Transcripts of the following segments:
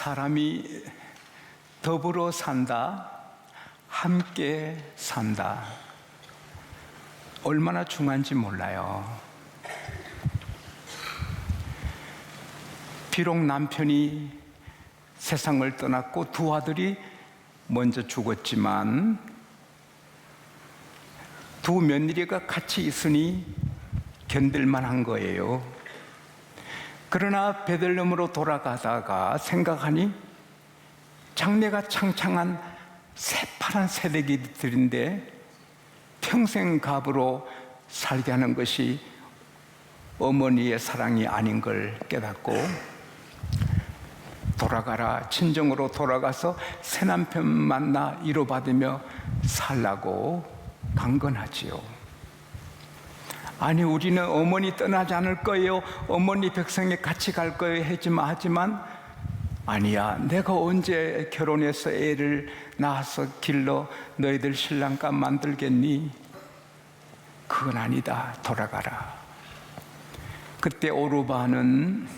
사람이 더불어 산다, 함께 산다. 얼마나 중요한지 몰라요. 비록 남편이 세상을 떠났고 두 아들이 먼저 죽었지만 두 며느리가 같이 있으니 견딜만한 거예요. 그러나 베들레헴으로 돌아가다가 생각하니 장래가 창창한 새파란 새내기들인데 평생 갑으로 살게 하는 것이 어머니의 사랑이 아닌 걸 깨닫고 돌아가라, 친정으로 돌아가서 새남편 만나 위로받으며 살라고 강건하지요. 아니, 우리는 어머니 떠나지 않을 거예요, 어머니 백성에 같이 갈 거예요 하지만 아니야, 내가 언제 결혼해서 애를 낳아서 길러 너희들 신랑감 만들겠니? 그건 아니다, 돌아가라. 그때 오르바는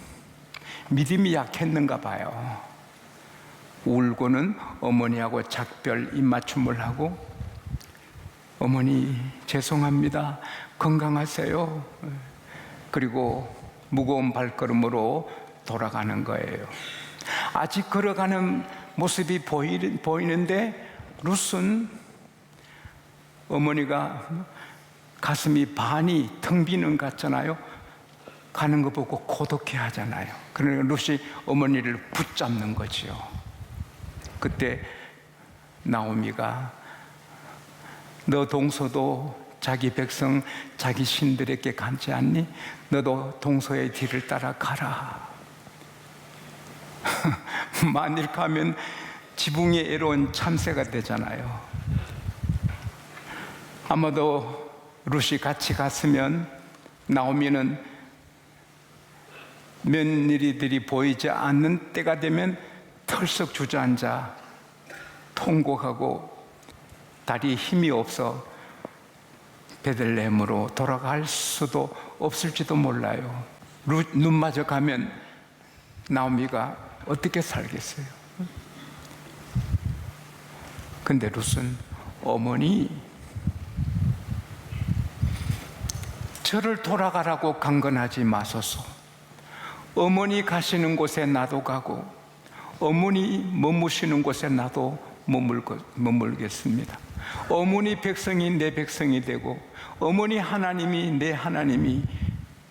믿음이 약했는가 봐요. 울고는 어머니하고 작별 입맞춤을 하고, 어머니 죄송합니다, 건강하세요. 그리고 무거운 발걸음으로 돌아가는 거예요. 아직 걸어가는 모습이 보이는데 룻은 어머니가 가슴이 반이 텅 비는 것 같잖아요. 가는 거 보고 고독해 하잖아요. 그러니까 룻이 어머니를 붙잡는 거지요. 그때 나오미가 너 동서도 자기 백성, 자기 신들에게 가지 않니? 너도 동서의 뒤를 따라 가라. 만일 가면 지붕이 애로운 참새가 되잖아요. 아마도 룻이 같이 갔으면 나오미는 며느리들이 보이지 않는 때가 되면 털썩 주저앉아 통곡하고 다리에 힘이 없어 베들레헴으로 돌아갈 수도 없을지도 몰라요. 룻 눈마저 가면 나오미가 어떻게 살겠어요? 근데 룻은 어머니, 저를 돌아가라고 강건하지 마소서. 어머니 가시는 곳에 나도 가고 어머니 머무시는 곳에 나도 머물겠습니다. 어머니 백성이 내 백성이 되고 어머니 하나님이 내 하나님이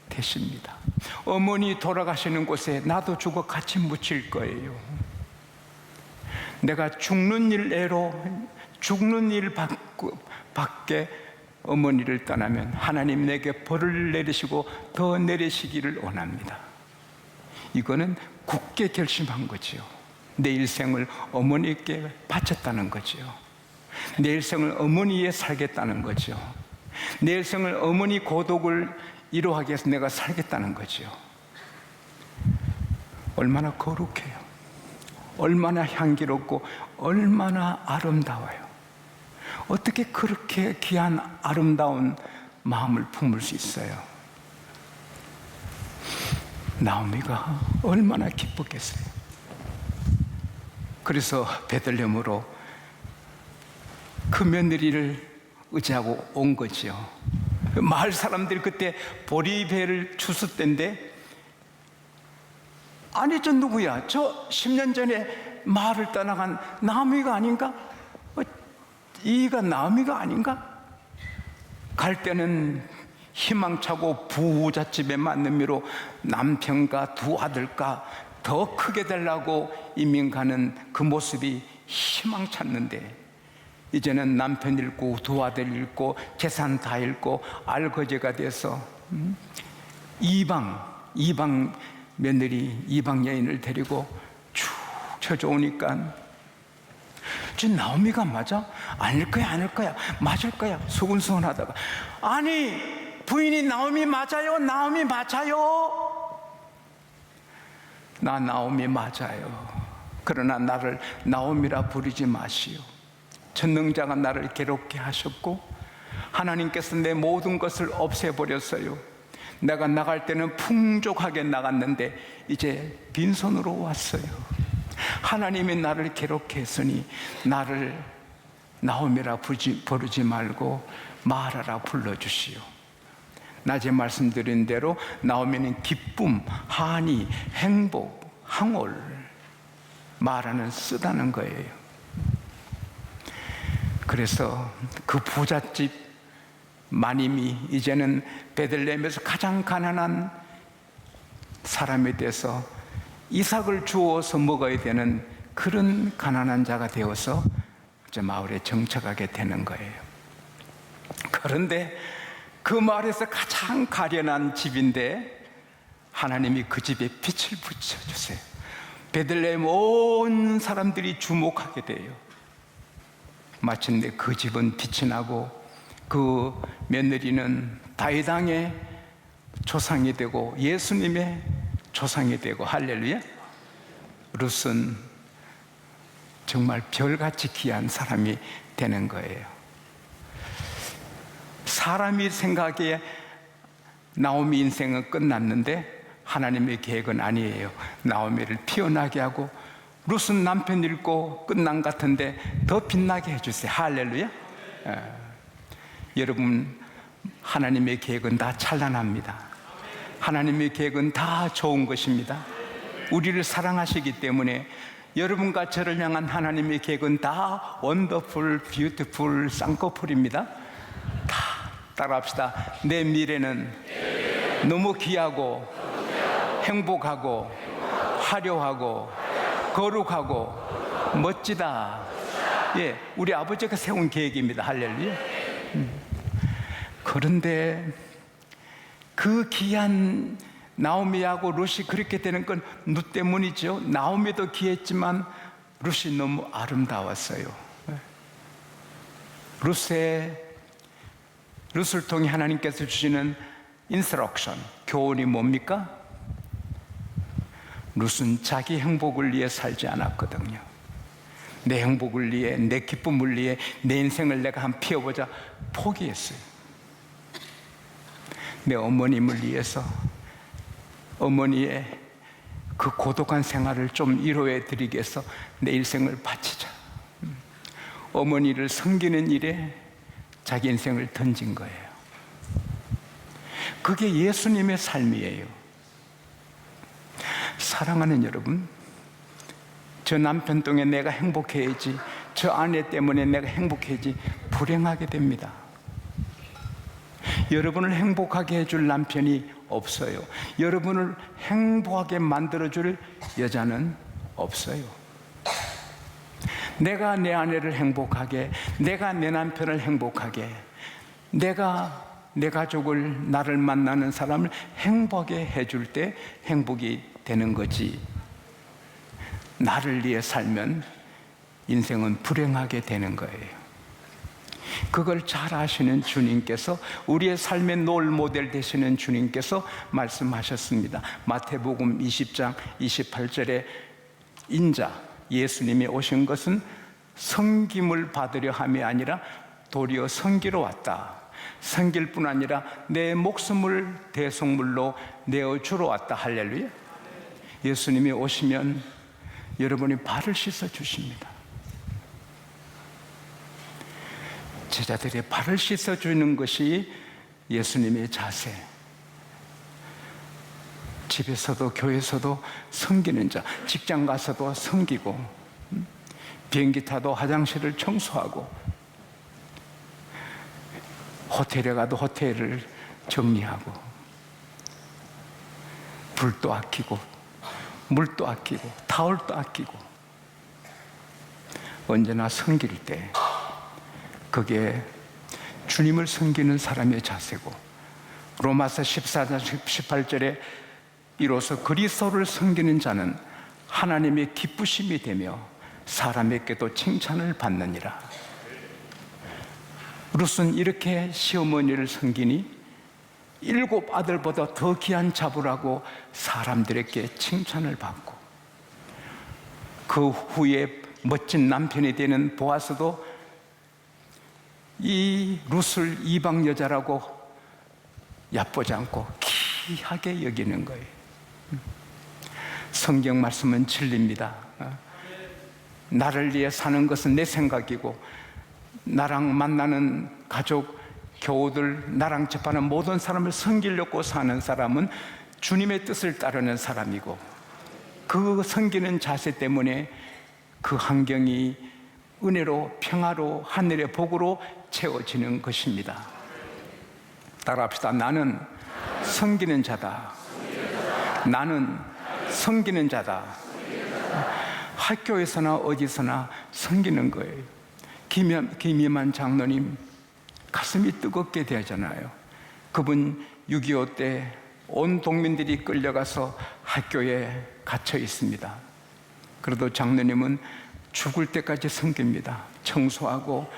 되십니다. 어머니 돌아가시는 곳에 나도 죽어 같이 묻힐 거예요. 내가 죽는 일 애로 죽는 일 밖에 어머니를 떠나면 하나님 내게 벌을 내리시고 더 내리시기를 원합니다. 이거는 굳게 결심한 거지요. 내 일생을 어머니께 바쳤다는 거지요. 내 일생을 어머니에 살겠다는 거죠. 내 일생을 어머니 고독을 이루하기 위해서 내가 살겠다는 거죠. 얼마나 거룩해요. 얼마나 향기롭고 얼마나 아름다워요. 어떻게 그렇게 귀한 아름다운 마음을 품을 수 있어요? 나오미가 얼마나 기뻤겠어요. 그래서 베들레헴으로 그 며느리를 의지하고 온 거지요. 마을 사람들이 그때 보리배를 추수 때인데, 아니 저 누구야? 저 10년 전에 마을을 떠나간 나오미가 아닌가? 이가 나오미가 아닌가? 갈 때는 희망차고 부잣집에 맞는 미로 남편과 두 아들과 더 크게 되려고 이민 가는 그 모습이 희망찼는데, 이제는 남편 잃고 두 아들 잃고 재산 다 잃고 알거지가 돼서 이방 며느리, 이방 여인을 데리고 쭉 쳐져오니까 저 나오미가 맞아? 아닐 거야 맞을 거야 수근수근하다가, 아니 부인이 나오미 맞아요? 나오미 맞아요? 나 나오미 맞아요. 그러나 나를 나오미라 부르지 마시오. 전능자가 나를 괴롭게 하셨고 하나님께서 내 모든 것을 없애버렸어요. 내가 나갈 때는 풍족하게 나갔는데 이제 빈손으로 왔어요. 하나님이 나를 괴롭게 했으니 나를 나오미라 부르지 말고 마라라 불러주시오. 낮에 말씀드린 대로 나오미는 기쁨, 한이, 행복, 항올, 마라는 쓰다는 거예요. 그래서 그 부잣집 마님이 이제는 베들레헴에서 가장 가난한 사람이 돼서 이삭을 주워서 먹어야 되는 그런 가난한 자가 되어서 이제 마을에 정착하게 되는 거예요. 그런데 그 마을에서 가장 가련한 집인데 하나님이 그 집에 빛을 비춰주세요. 베들레헴 온 사람들이 주목하게 돼요. 마침내 그 집은 빛이 나고 그 며느리는 다윗 왕의 조상이 되고 예수님의 조상이 되고, 할렐루야. 룻은 정말 별같이 귀한 사람이 되는 거예요. 사람이 생각에 나오미 인생은 끝났는데 하나님의 계획은 아니에요. 나오미를 피어나게 하고 룻은 남편 잃고 끝난 것 같은데 더 빛나게 해주세요. 할렐루야. 여러분, 하나님의 계획은 다 찬란합니다. 하나님의 계획은 다 좋은 것입니다. 우리를 사랑하시기 때문에 여러분과 저를 향한 하나님의 계획은 다 원더풀, 뷰티풀, 쌍꺼풀입니다. 다 따라합시다. 내 미래는 너무 귀하고 행복하고 화려하고 거룩하고 멋지다. 예, 우리 아버지가 세운 계획입니다. 할렐루야. 그런데 그 귀한 나오미하고 룻이 그렇게 되는 건 룻 때문이죠. 나오미도 귀했지만 룻이 너무 아름다웠어요. 룻을 통해 하나님께서 주시는 인스트럭션, 교훈이 뭡니까? 룻은 자기 행복을 위해 살지 않았거든요. 내 행복을 위해, 내 기쁨을 위해 내 인생을 내가 한번 피워보자 포기했어요. 내 어머님을 위해서 어머니의 그 고독한 생활을 좀 위로해 드리기 위해서 내 일생을 바치자. 어머니를 섬기는 일에 자기 인생을 던진 거예요. 그게 예수님의 삶이에요. 사랑하는 여러분, 저 남편 때문에 내가 행복해야지, 저 아내 때문에 내가 행복해야지, 불행하게 됩니다. 여러분을 행복하게 해줄 남편이 없어요. 여러분을 행복하게 만들어줄 여자는 없어요. 내가 내 아내를 행복하게, 내가 내 남편을 행복하게, 내가 내 가족을, 나를 만나는 사람을 행복하게 해줄 때 행복이 되는 거지, 나를 위해 살면 인생은 불행하게 되는 거예요. 그걸 잘 아시는 주님께서, 우리의 삶의 롤 모델 되시는 주님께서 말씀하셨습니다. 마태복음 20장 28절에 인자 예수님이 오신 것은 섬김을 받으려 함이 아니라 도리어 섬기러 왔다. 섬길 뿐 아니라 내 목숨을 대속물로 내어주러 왔다. 할렐루야. 예수님이 오시면 여러분이 발을 씻어 주십니다. 제자들의 발을 씻어주는 것이 예수님의 자세. 집에서도 교회에서도 섬기는 자, 직장 가서도 섬기고, 비행기 타도 화장실을 청소하고, 호텔에 가도 호텔을 정리하고, 불도 아끼고, 물도 아끼고, 타월도 아끼고, 언제나 섬길 때 그게 주님을 섬기는 사람의 자세고, 로마서 14장 18절에 이로써 그리스도를 섬기는 자는 하나님의 기쁘심이 되며 사람에게도 칭찬을 받느니라. 룻은 이렇게 시어머니를 섬기니 7 아들보다 더 귀한 자부라고 사람들에게 칭찬을 받고, 그 후에 멋진 남편이 되는 보아스도 이 룻을 이방 여자라고 얕보지 않고 귀하게 여기는 거예요. 성경 말씀은 진리입니다. 나를 위해 사는 것은 내 생각이고, 나랑 만나는 가족, 교우들, 나랑 접하는 모든 사람을 섬기려고 사는 사람은 주님의 뜻을 따르는 사람이고, 그 섬기는 자세 때문에 그 환경이 은혜로, 평화로, 하늘의 복으로 채워지는 것입니다. 따라합시다. 나는 섬기는 자다. 나는 섬기는 자다. 학교에서나 어디서나 섬기는 거예요. 김희만 장로님 가슴이 뜨겁게 되잖아요. 그분 6.25 때 온 동민들이 끌려가서 학교에 갇혀 있습니다. 그래도 장로님은 죽을 때까지 섬깁니다. 청소하고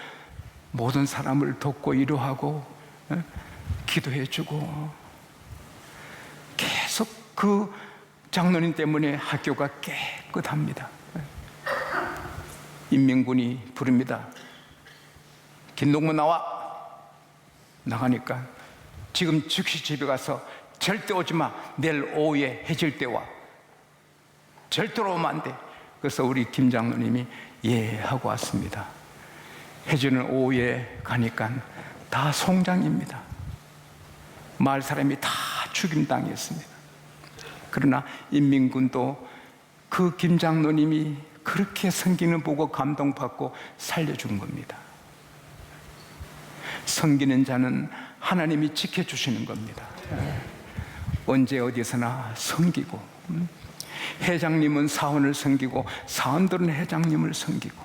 모든 사람을 돕고 위로하고 기도해주고, 계속 그 장로님 때문에 학교가 깨끗합니다. 인민군이 부릅니다. 김동문 나와. 나가니까 지금 즉시 집에 가서 절대 오지 마. 내일 오후에 해질 때 와. 절대로 오면 안 돼. 그래서 우리 김 장로님이 예 하고 왔습니다. 해지는 오후에 가니까 다 송장입니다. 마을 사람이 다 죽임당했습니다. 그러나 인민군도 그 김 장로님이 그렇게 섬기는 보고 감동받고 살려준 겁니다. 섬기는 자는 하나님이 지켜주시는 겁니다. 언제 어디서나 섬기고, 회장님은 사원을 섬기고 사원들은 회장님을 섬기고,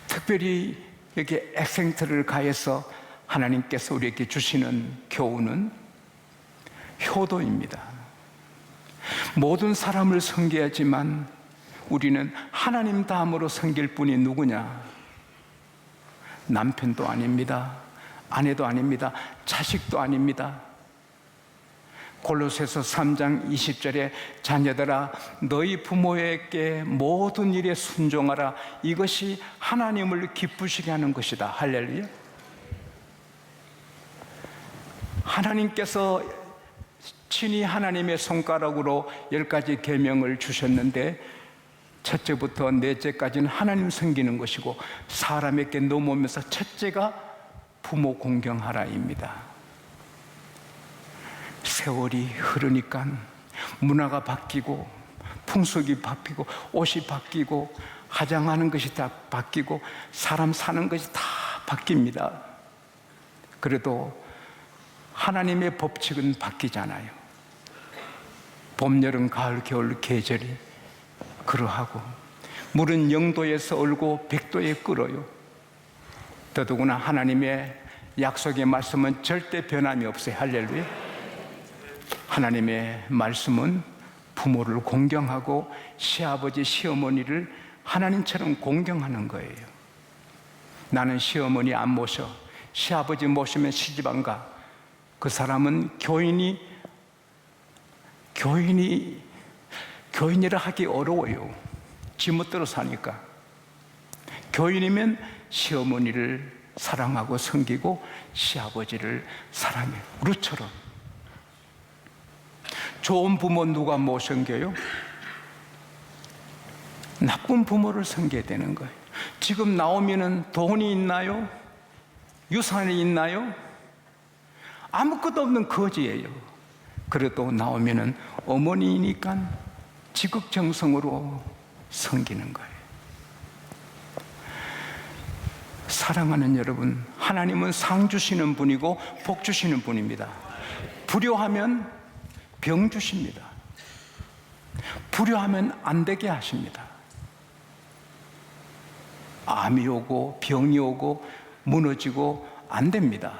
특별히 여기 액센트를 가해서 하나님께서 우리에게 주시는 교훈은 효도입니다. 모든 사람을 섬겨야지만 우리는 하나님 다음으로 섬길 분이 누구냐? 남편도 아닙니다. 아내도 아닙니다. 자식도 아닙니다. 골로새서 3장 20절에 자녀들아 너희 부모에게 모든 일에 순종하라. 이것이 하나님을 기쁘시게 하는 것이다. 할렐루야. 하나님께서 친히 하나님의 손가락으로 10가지 계명을 주셨는데, 첫째부터 넷째까지는 하나님 섬기는 것이고, 사람에게 넘어오면서 첫째가 부모 공경하라입니다. 세월이 흐르니까 문화가 바뀌고 풍속이 바뀌고 옷이 바뀌고 화장하는 것이 다 바뀌고 사람 사는 것이 다 바뀝니다. 그래도 하나님의 법칙은 바뀌잖아요. 봄, 여름, 가을, 겨울 계절이 그러하고, 물은 0도에서 얼고 100도에 끓어요. 더더구나 하나님의 약속의 말씀은 절대 변함이 없어요. 할렐루야. 하나님의 말씀은 부모를 공경하고 시아버지, 시어머니를 하나님처럼 공경하는 거예요. 나는 시어머니 안 모셔. 시아버지 모시면 시집 안 가. 그 사람은 교인이라 하기 어려워요. 지멋대로 사니까. 교인이면 시어머니를 사랑하고 섬기고 시아버지를 사랑해요. 루처럼. 좋은 부모 누가 못 섬겨요? 나쁜 부모를 섬겨야 되는 거예요. 지금 나오면은 돈이 있나요? 유산이 있나요? 아무것도 없는 거지예요. 그래도 나오면은 어머니니까 지극정성으로 섬기는 거예요. 사랑하는 여러분, 하나님은 상 주시는 분이고 복 주시는 분입니다. 불효하면 병 주십니다. 불효하면 안 되게 하십니다. 암이 오고 병이 오고 무너지고 안 됩니다.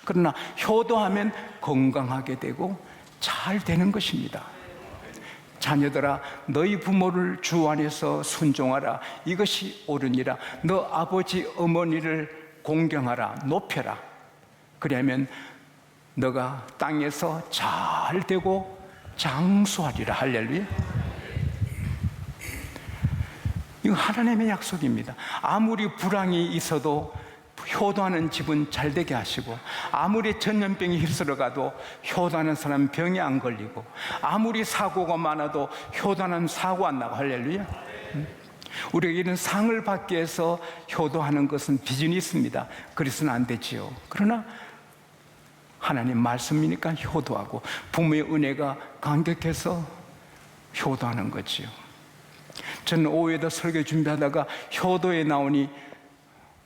그러나 효도하면 건강하게 되고 잘 되는 것입니다. 자녀들아 너희 부모를 주 안에서 순종하라. 이것이 옳으니라. 너 아버지 어머니를 공경하라. 높여라. 그러면 너가 땅에서 잘 되고 장수하리라. 할렐루야. 이거 하나님의 약속입니다. 아무리 불황이 있어도 효도하는 집은 잘 되게 하시고, 아무리 전염병이 휩쓸어가도 효도하는 사람은 병이 안 걸리고, 아무리 사고가 많아도 효도하는 사고 안 나고. 할렐루야. 우리에게는 상을 받기 위해서 효도하는 것은 비즈니스입니다. 그래서는 안 되지요. 그러나 하나님 말씀이니까 효도하고, 부모의 은혜가 감격해서 효도하는 거지요. 저는 오후에도 설교 준비하다가 효도에 나오니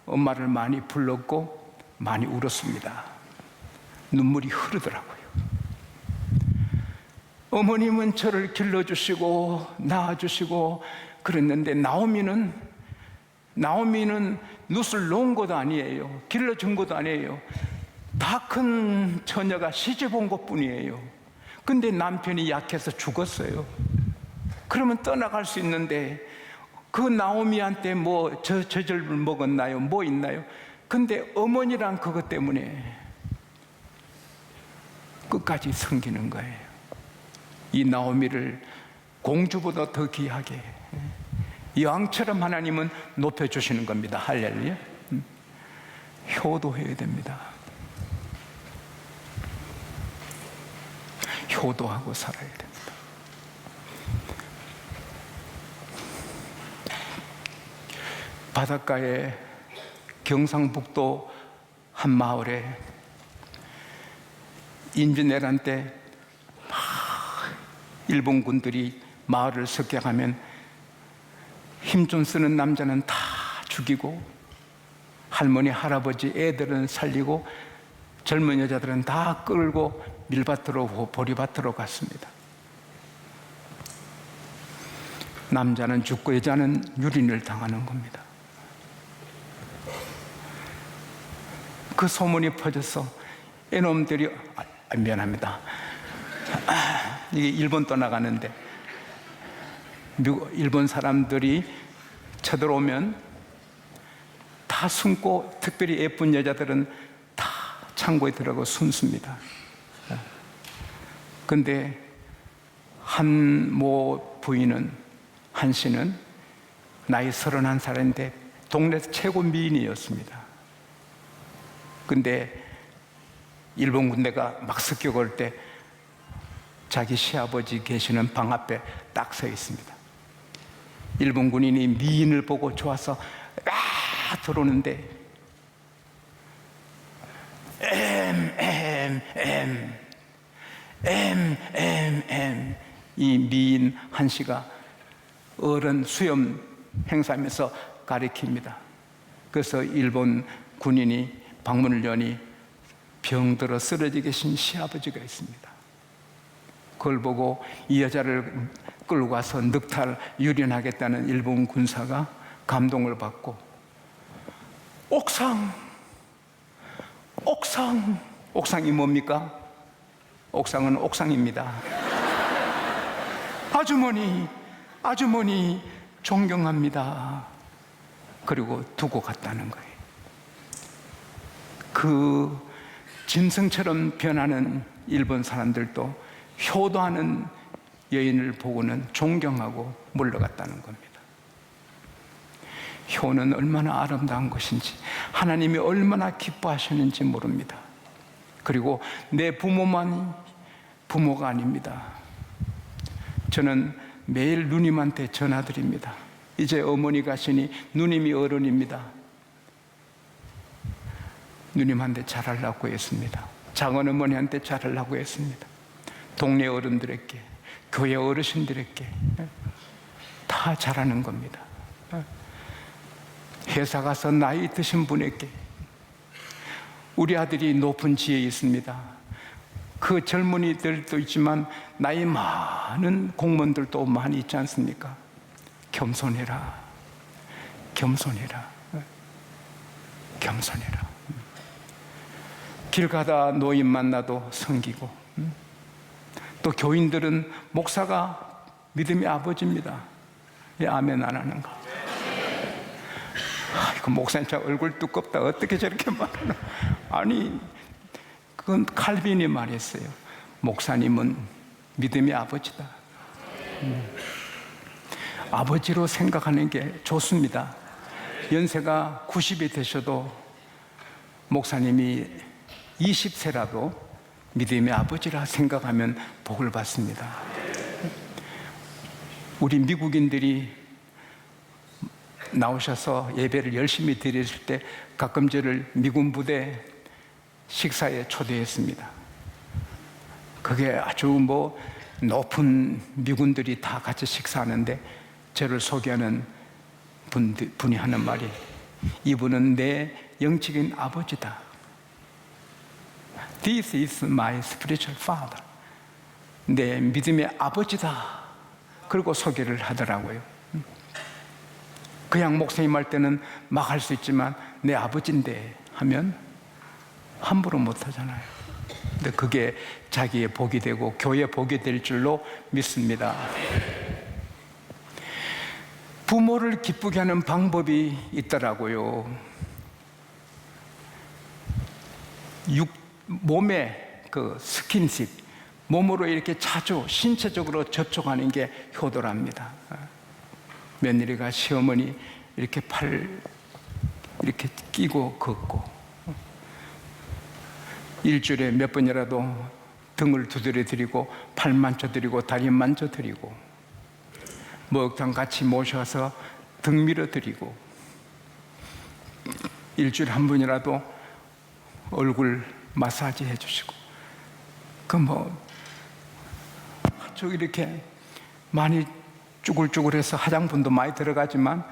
엄마를 많이 불렀고 많이 울었습니다. 눈물이 흐르더라고요. 어머님은 저를 길러주시고 낳아주시고 그랬는데, 나오미는 눕을 놓은 것도 아니에요. 길러준 것도 아니에요. 다 큰 처녀가 시집 온 것뿐이에요. 근데 남편이 약해서 죽었어요. 그러면 떠나갈 수 있는데, 그 나오미한테 뭐 저절 먹었나요? 뭐 있나요? 근데 어머니란 그것 때문에 끝까지 섬기는 거예요. 이 나오미를 공주보다 더 귀하게, 여왕처럼 하나님은 높여주시는 겁니다. 할렐루야. 효도해야 됩니다. 효도하고 살아야 됩니다. 바닷가에 경상북도 한 마을에 임진왜란 때 막 일본군들이 마을을 습격하면 힘 좀 쓰는 남자는 다 죽이고, 할머니, 할아버지, 애들은 살리고, 젊은 여자들은 다 끌고 밀밭으로, 보리밭으로 갔습니다. 남자는 죽고 여자는 유린을 당하는 겁니다. 그 소문이 퍼져서 이놈들이, 미안합니다. 이게 일본 떠나가는데, 일본 사람들이 쳐들어오면 다 숨고, 특별히 예쁜 여자들은 다 창고에 들어가고 숨습니다. 근데 한 모 부인은, 한 씨는 나이 31살인데 동네에서 최고 미인이었습니다. 근데 일본 군대가 막 습격할 때 자기 시아버지 계시는 방 앞에 딱 서 있습니다. 일본 군인이 미인을 보고 좋아서 들어오는데, 이 미인 한 씨가 어른 수염 행사하면서 가리킵니다. 그래서 일본 군인이 방문을 여니 병들어 쓰러져 계신 시아버지가 있습니다. 그걸 보고 이 여자를 끌고 가서 늑탈 유린하겠다는 일본 군사가 감동을 받고, 옥상이 뭡니까? 옥상은 옥상입니다. 아주머니 존경합니다. 그리고 두고 갔다는 거예요. 그 짐승처럼 변하는 일본 사람들도 효도하는 여인을 보고는 존경하고 물러갔다는 겁니다. 효는 얼마나 아름다운 것인지, 하나님이 얼마나 기뻐하시는지 모릅니다. 그리고 내 부모만 부모가 아닙니다. 저는 매일 누님한테 전화드립니다. 이제 어머니 가시니 누님이 어른입니다. 누님한테 잘하려고 했습니다. 작은 어머니한테 잘하려고 했습니다. 동네 어른들에게, 교회 어르신들에게 다 잘하는 겁니다. 회사 가서 나이 드신 분에게, 우리 아들이 높은 지에 있습니다. 그 젊은이들도 있지만 나이 많은 공무원들도 많이 있지 않습니까? 겸손해라. 길 가다 노인 만나도 섬기고, 또 교인들은 목사가 믿음의 아버지입니다. 예, 아멘 안 하는 거. 아이고, 목사님 참 얼굴 두껍다. 어떻게 저렇게 말하나. 아니, 그건 칼빈이 말했어요. 목사님은 믿음의 아버지다. 아버지로 생각하는 게 좋습니다. 연세가 90이 되셔도 목사님이 20세라도 믿음의 아버지라 생각하면 복을 받습니다. 우리 미국인들이 나오셔서 예배를 열심히 드렸을 때 가끔 저를 미군 부대 식사에 초대했습니다. 그게 아주 높은 미군들이 다 같이 식사하는데 저를 소개하는 분이 하는 말이, 이분은 내 영적인 아버지다. This is my spiritual father. 내 믿음의 아버지다. 그리고 소개를 하더라고요. 그냥 목사님 할 때는 막 할 수 있지만 내 아버지인데 하면 함부로 못 하잖아요. 근데 그게 자기의 복이 되고 교회의 복이 될 줄로 믿습니다. 부모를 기쁘게 하는 방법이 있더라고요. 몸의 그 스킨십, 몸으로 이렇게 자주 신체적으로 접촉하는 게 효도랍니다. 며느리가 시어머니 이렇게 팔 이렇게 끼고 걷고, 일주일에 몇 번이라도 등을 두드려 드리고 팔 만져 드리고 다리 만져 드리고, 목욕탕 같이 모셔서 등 밀어 드리고, 일주일에 한 번이라도 얼굴 마사지 해주시고, 아주 이렇게 많이 쭈글쭈글해서 화장품도 많이 들어가지만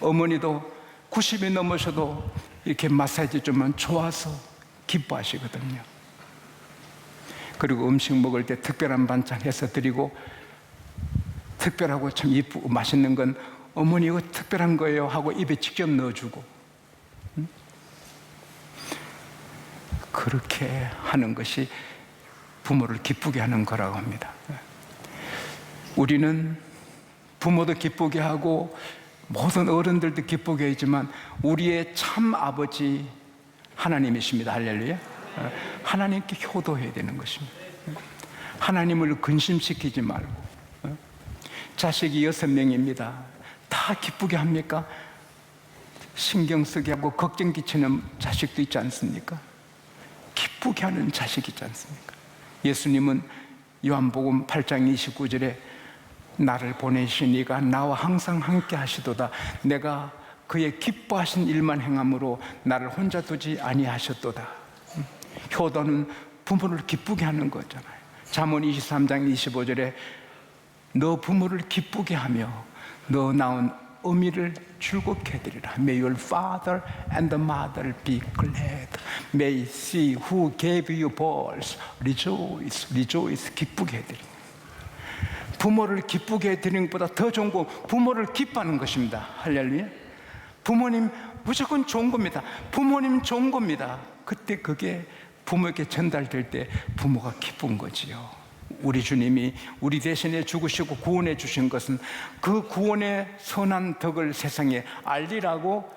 어머니도 90이 넘으셔도 이렇게 마사지 주면 좋아서 기뻐하시거든요. 그리고 음식 먹을 때 특별한 반찬 해서 드리고, 특별하고 참 이쁘고 맛있는 건 어머니 이거 특별한 거예요 하고 입에 직접 넣어주고, 그렇게 하는 것이 부모를 기쁘게 하는 거라고 합니다. 우리는 부모도 기쁘게 하고 모든 어른들도 기쁘게 하지만 우리의 참 아버지 하나님이십니다. 할렐루야. 하나님께 효도해야 되는 것입니다. 하나님을 근심시키지 말고. 자식이 6명입니다. 다 기쁘게 합니까? 신경 쓰게 하고 걱정 끼치는 자식도 있지 않습니까? 기쁘게 하는 자식이 있지 않습니까? 예수님은 요한복음 8장 29절에 나를 보내시니가 나와 항상 함께 하시도다. 내가 그의 기뻐하신 일만 행함으로 나를 혼자 두지 아니하셨도다. 효도는 부모를 기쁘게 하는 거잖아요. 잠언 23장 25절에 너 부모를 기쁘게 하며 너 낳은 어미를 즐겁게 해드리라. May your father and the mother be glad. May see who gave you birth. Rejoice, rejoice. 기쁘게 해드리라. 부모를 기쁘게 해드리는 것보다 더 좋은 거 부모를 기뻐하는 것입니다. 할렐루야. 부모님 무조건 좋은 겁니다. 부모님 좋은 겁니다. 그때 그게 부모에게 전달될 때 부모가 기쁜 거지요. 우리 주님이 우리 대신에 죽으시고 구원해 주신 것은 그 구원의 선한 덕을 세상에 알리라고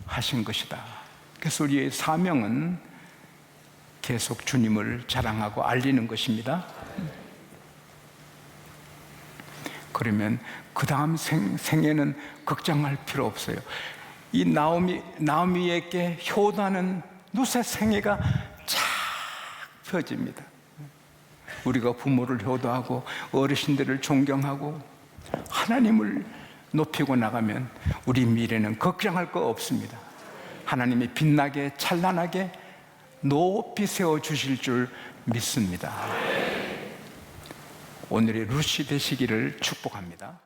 하신 것이다. 그래서 우리의 사명은 계속 주님을 자랑하고 알리는 것입니다. 그러면 그 다음 생에는 걱정할 필요 없어요. 이 나오미에게 효도하는 누세 생애가 쫙 펴집니다. 우리가 부모를 효도하고 어르신들을 존경하고 하나님을 높이고 나가면 우리 미래는 걱정할 거 없습니다. 하나님이 빛나게 찬란하게 높이 세워주실 줄 믿습니다. 오늘의 루시 되시기를 축복합니다.